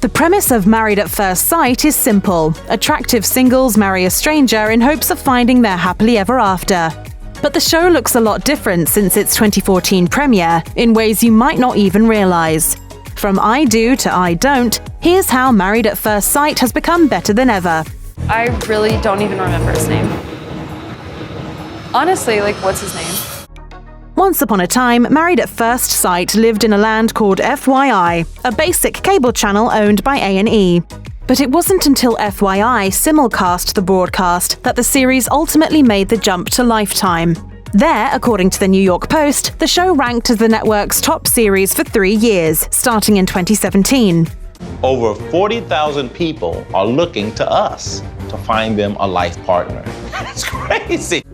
The premise of Married at First Sight is simple. Attractive singles marry a stranger in hopes of finding their happily ever after. But the show looks a lot different since its 2014 premiere, in ways you might not even realize. From I do to I don't, here's how Married at First Sight has become better than ever. I really don't even remember his name. Honestly, what's his name? Once upon a time, Married at First Sight lived in a land called FYI, a basic cable channel owned by A&E. But it wasn't until FYI simulcast the broadcast that the series ultimately made the jump to Lifetime. There, according to the New York Post, the show ranked as the network's top series for 3 years, starting in 2017. Over 40,000 people are looking to us to find them a life partner. That's crazy.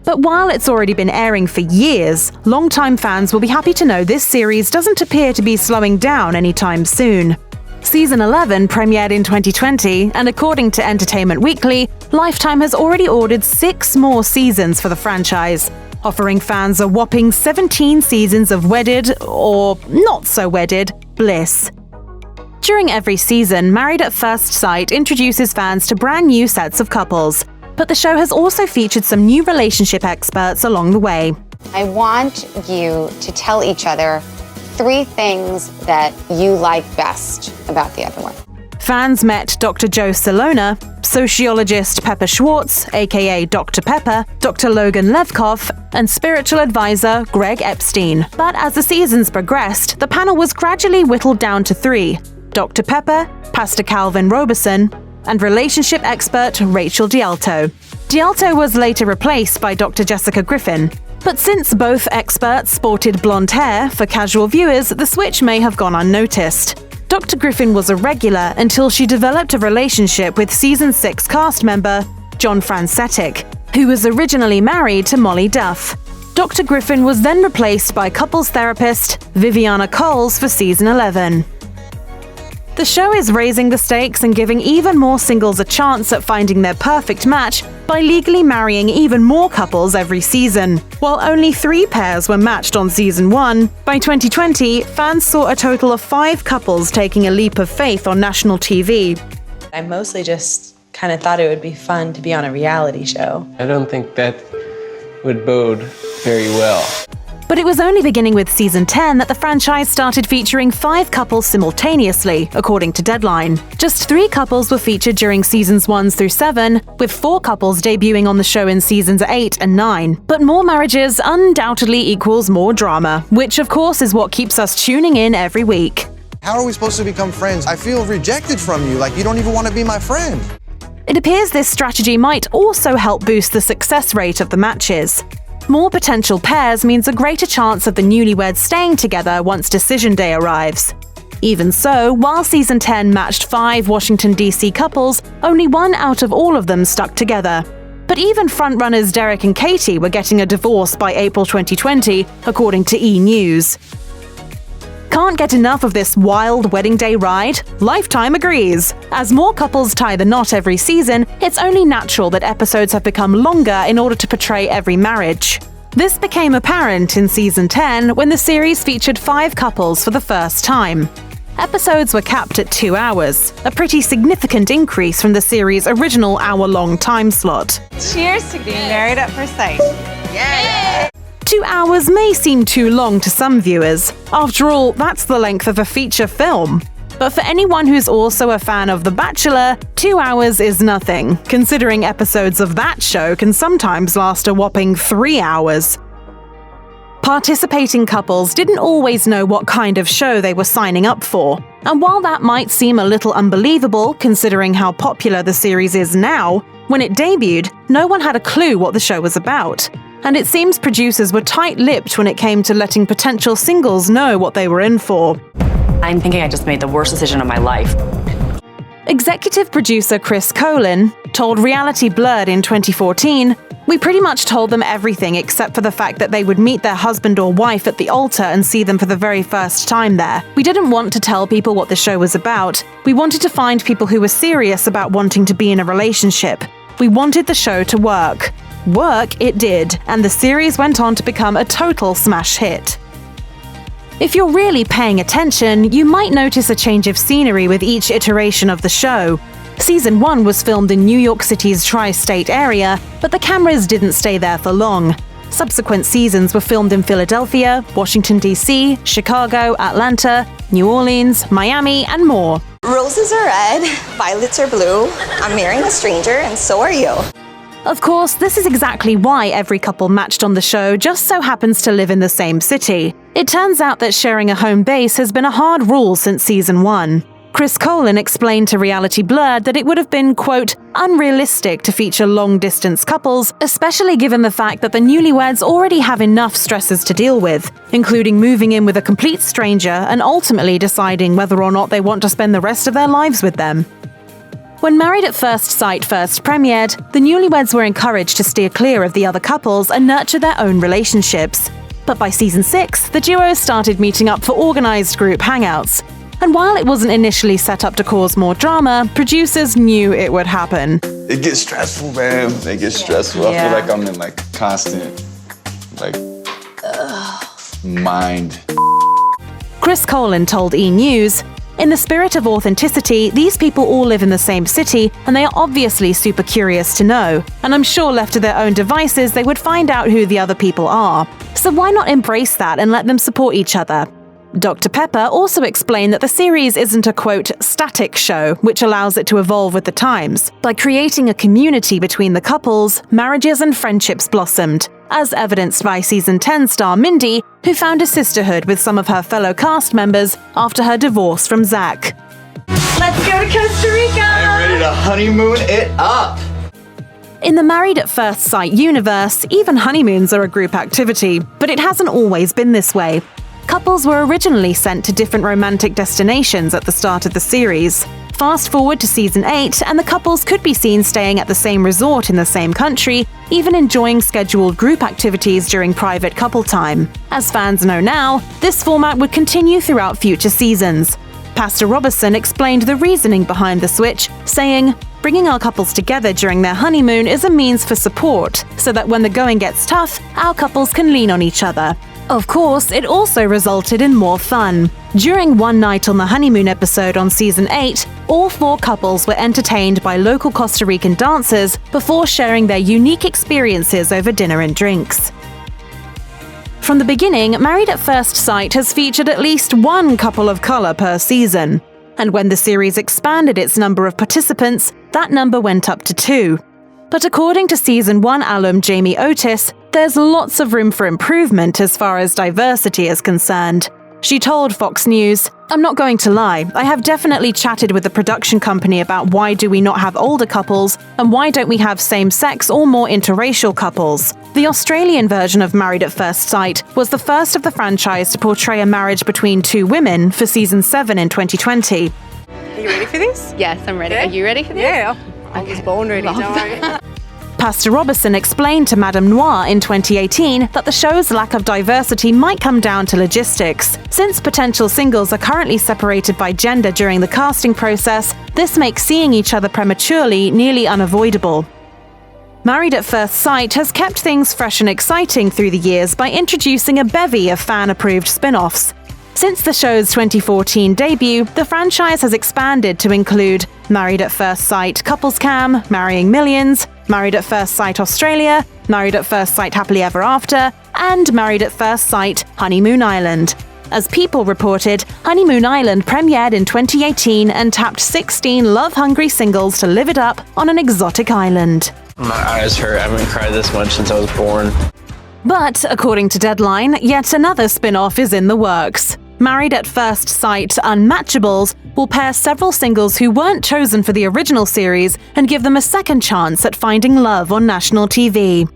But while it's already been airing for years, longtime fans will be happy to know this series doesn't appear to be slowing down anytime soon. Season 11 premiered in 2020, and according to Entertainment Weekly, Lifetime has already ordered 6 more seasons for the franchise, offering fans a whopping 17 seasons of wedded, or not so wedded, bliss. During every season, Married at First Sight introduces fans to brand new sets of couples. But the show has also featured some new relationship experts along the way. I want you to tell each other 3 things that you like best about the other one. Fans met Dr. Joe Salona, sociologist Pepper Schwartz, aka Dr. Pepper, Dr. Logan Levkoff, and spiritual advisor Greg Epstein. But as the seasons progressed, the panel was gradually whittled down to 3: Dr. Pepper, Pastor Calvin Robeson, and relationship expert Rachel D'Alto. D'Alto was later replaced by Dr. Jessica Griffin. But since both experts sported blonde hair, for casual viewers, the switch may have gone unnoticed. Dr. Griffin was a regular until she developed a relationship with Season 6 cast member John Francetic, who was originally married to Molly Duff. Dr. Griffin was then replaced by couples therapist Viviana Coles for Season 11. The show is raising the stakes and giving even more singles a chance at finding their perfect match by legally marrying even more couples every season. While only 3 pairs were matched on Season 1, by 2020, fans saw a total of 5 couples taking a leap of faith on national TV. I mostly just kind of thought it would be fun to be on a reality show. I don't think that would bode very well. But it was only beginning with Season 10 that the franchise started featuring 5 couples simultaneously, according to Deadline. Just 3 couples were featured during Seasons 1 through 7, with 4 couples debuting on the show in Seasons 8 and 9. But more marriages undoubtedly equals more drama, which of course is what keeps us tuning in every week. How are we supposed to become friends? I feel rejected from you, like you don't even want to be my friend. It appears this strategy might also help boost the success rate of the matches. More potential pairs means a greater chance of the newlyweds staying together once decision day arrives. Even so, while Season 10 matched 5 Washington, D.C. couples, only 1 out of all of them stuck together. But even frontrunners Derek and Katie were getting a divorce by April 2020, according to E! News. Can't get enough of this wild wedding day ride? Lifetime agrees. As more couples tie the knot every season, it's only natural that episodes have become longer in order to portray every marriage. This became apparent in Season 10 when the series featured 5 couples for the first time. Episodes were capped at 2 hours, a pretty significant increase from the series' original hour-long time slot. Cheers to being married at first sight. Yeah! 2 hours may seem too long to some viewers. After all, that's the length of a feature film. But for anyone who's also a fan of The Bachelor, 2 hours is nothing, considering episodes of that show can sometimes last a whopping 3 hours. Participating couples didn't always know what kind of show they were signing up for. And while that might seem a little unbelievable, considering how popular the series is now, when it debuted, no one had a clue what the show was about. And it seems producers were tight-lipped when it came to letting potential singles know what they were in for. I'm thinking I just made the worst decision of my life. Executive producer Chris Colin told Reality Blurred in 2014, "We pretty much told them everything except for the fact that they would meet their husband or wife at the altar and see them for the very first time there. We didn't want to tell people what the show was about. We wanted to find people who were serious about wanting to be in a relationship. We wanted the show to work. Work it did, and the series went on to become a total smash hit." If you're really paying attention, you might notice a change of scenery with each iteration of the show. Season 1 was filmed in New York City's tri-state area, but the cameras didn't stay there for long. Subsequent seasons were filmed in Philadelphia, Washington, D.C., Chicago, Atlanta, New Orleans, Miami, and more. Roses are red, violets are blue. I'm marrying a stranger, and so are you. Of course, this is exactly why every couple matched on the show just so happens to live in the same city. It turns out that sharing a home base has been a hard rule since season 1. Chris Colin explained to Reality Blurred that it would have been, quote, unrealistic to feature long-distance couples, especially given the fact that the newlyweds already have enough stresses to deal with, including moving in with a complete stranger and ultimately deciding whether or not they want to spend the rest of their lives with them. When Married at First Sight first premiered, the newlyweds were encouraged to steer clear of the other couples and nurture their own relationships. But by season 6, the duo started meeting up for organized group hangouts. And while it wasn't initially set up to cause more drama, producers knew it would happen. It gets stressful, man. It gets stressful. I feel like I'm in constant, mind. Chris Colin told E! News, "In the spirit of authenticity, these people all live in the same city, and they are obviously super curious to know. And I'm sure left to their own devices, they would find out who the other people are. So why not embrace that and let them support each other?" Dr. Pepper also explained that the series isn't a, quote, static show, which allows it to evolve with the times. By creating a community between the couples, marriages and friendships blossomed, as evidenced by season 10 star Mindy, who found a sisterhood with some of her fellow cast members after her divorce from Zach. Let's go to Costa Rica! I'm ready to honeymoon it up! In the Married at First Sight universe, even honeymoons are a group activity, but it hasn't always been this way. Couples were originally sent to different romantic destinations at the start of the series. Fast forward to season 8, and the couples could be seen staying at the same resort in the same country, even enjoying scheduled group activities during private couple time. As fans know now, this format would continue throughout future seasons. Pastor Robertson explained the reasoning behind the switch, saying, "Bringing our couples together during their honeymoon is a means for support, so that when the going gets tough, our couples can lean on each other." Of course, it also resulted in more fun. During One Night on the Honeymoon episode on season 8, all 4 couples were entertained by local Costa Rican dancers before sharing their unique experiences over dinner and drinks. From the beginning, Married at First Sight has featured at least one couple of color per season. And when the series expanded its number of participants, that number went up to 2. But according to season 1 alum Jamie Otis, there's lots of room for improvement as far as diversity is concerned. She told Fox News, "I'm not going to lie, I have definitely chatted with the production company about why do we not have older couples and why don't we have same-sex or more interracial couples. The Australian version of Married at First Sight was the first of the franchise to portray a marriage between 2 women for season 7 in 2020. Are you ready for this? Yes, I'm ready. Yeah? Are you ready for this? Yeah. I was born ready, don't worry. Pastor Robertson explained to Madame Noir in 2018 that the show's lack of diversity might come down to logistics. Since potential singles are currently separated by gender during the casting process, this makes seeing each other prematurely nearly unavoidable. Married at First Sight has kept things fresh and exciting through the years by introducing a bevy of fan-approved spin-offs. Since the show's 2014 debut, the franchise has expanded to include Married at First Sight Couples Cam, Marrying Millions, Married at First Sight Australia, Married at First Sight Happily Ever After, and Married at First Sight Honeymoon Island. As People reported, Honeymoon Island premiered in 2018 and tapped 16 love-hungry singles to live it up on an exotic island. My eyes hurt. I haven't cried this much since I was born. But, according to Deadline, yet another spin-off is in the works. Married at First Sight Unmatchables will pair several singles who weren't chosen for the original series and give them a second chance at finding love on national TV.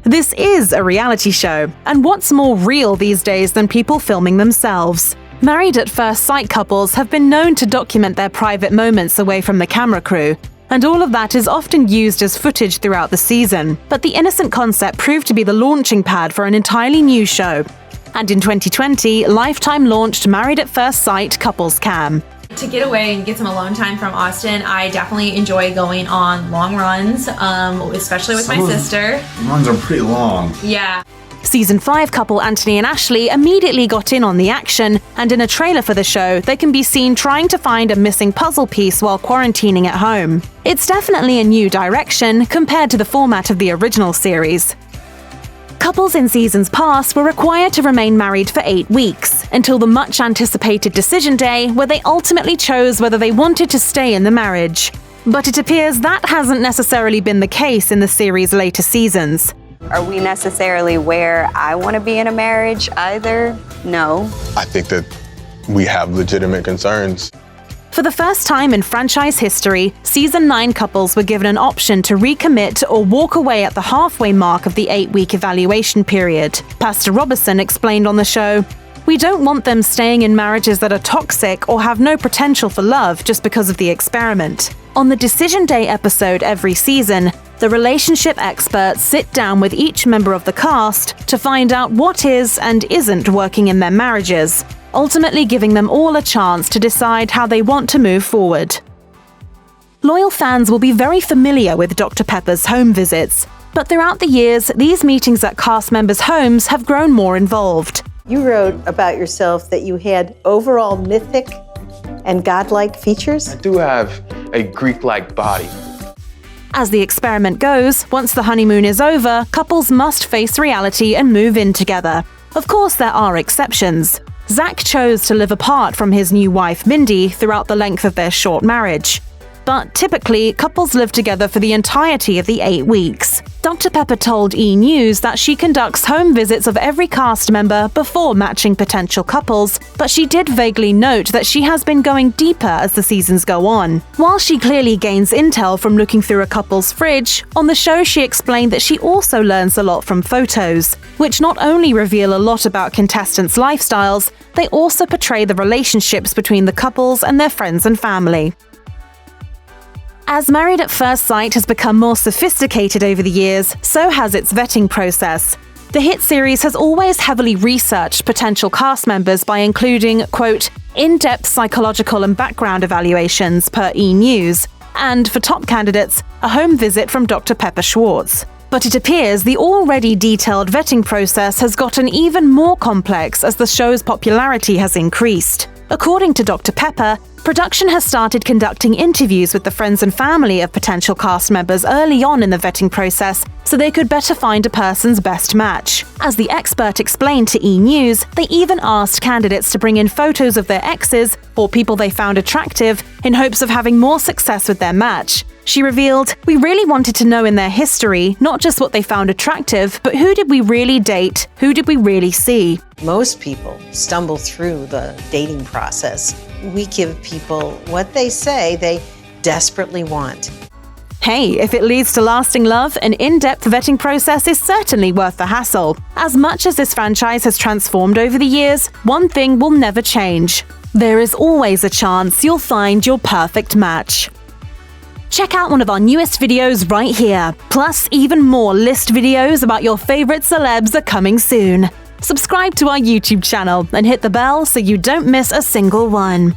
This is a reality show, and what's more real these days than people filming themselves? Married at First Sight couples have been known to document their private moments away from the camera crew, and all of that is often used as footage throughout the season. But the innocent concept proved to be the launching pad for an entirely new show. And in 2020, Lifetime launched Married at First Sight Couples Cam. To get away and get some alone time from Austin, I definitely enjoy going on long runs, especially with my sister. Runs are pretty long. Yeah. Season 5 couple Anthony and Ashley immediately got in on the action, and in a trailer for the show, they can be seen trying to find a missing puzzle piece while quarantining at home. It's definitely a new direction compared to the format of the original series. Couples in seasons past were required to remain married for 8 weeks, until the much-anticipated decision day where they ultimately chose whether they wanted to stay in the marriage. But it appears that hasn't necessarily been the case in the series' later seasons. Are we necessarily where I want to be in a marriage either? No. I think that we have legitimate concerns. For the first time in franchise history, Season 9 couples were given an option to recommit or walk away at the halfway mark of the 8-week evaluation period. Pastor Robertson explained on the show, "We don't want them staying in marriages that are toxic or have no potential for love just because of the experiment." On the Decision Day episode every season, the relationship experts sit down with each member of the cast to find out what is and isn't working in their marriages, ultimately giving them all a chance to decide how they want to move forward. Loyal fans will be very familiar with Dr. Pepper's home visits, but throughout the years, these meetings at cast members' homes have grown more involved. You wrote about yourself that you had overall mythic and godlike features? I do have a Greek-like body. As the experiment goes, once the honeymoon is over, couples must face reality and move in together. Of course, there are exceptions. Zach chose to live apart from his new wife, Mindy, throughout the length of their short marriage. But typically, couples live together for the entirety of the 8 weeks. Dr. Pepper told E! News that she conducts home visits of every cast member before matching potential couples, but she did vaguely note that she has been going deeper as the seasons go on. While she clearly gains intel from looking through a couple's fridge, on the show she explained that she also learns a lot from photos, which not only reveal a lot about contestants' lifestyles, they also portray the relationships between the couples and their friends and family. As Married at First Sight has become more sophisticated over the years, so has its vetting process. The hit series has always heavily researched potential cast members by including, quote, in-depth psychological and background evaluations per E! News, and for top candidates, a home visit from Dr. Pepper Schwartz. But it appears the already detailed vetting process has gotten even more complex as the show's popularity has increased. According to Dr. Pepper, production has started conducting interviews with the friends and family of potential cast members early on in the vetting process so they could better find a person's best match. As the expert explained to E! News, they even asked candidates to bring in photos of their exes or people they found attractive in hopes of having more success with their match. She revealed, "We really wanted to know in their history, not just what they found attractive, but who did we really date? Who did we really see?" Most people stumble through the dating process. We give people what they say they desperately want. Hey, if it leads to lasting love, an in-depth vetting process is certainly worth the hassle. As much as this franchise has transformed over the years, one thing will never change. There is always a chance you'll find your perfect match. Check out one of our newest videos right here. Plus, even more list videos about your favorite celebs are coming soon. Subscribe to our YouTube channel and hit the bell so you don't miss a single one.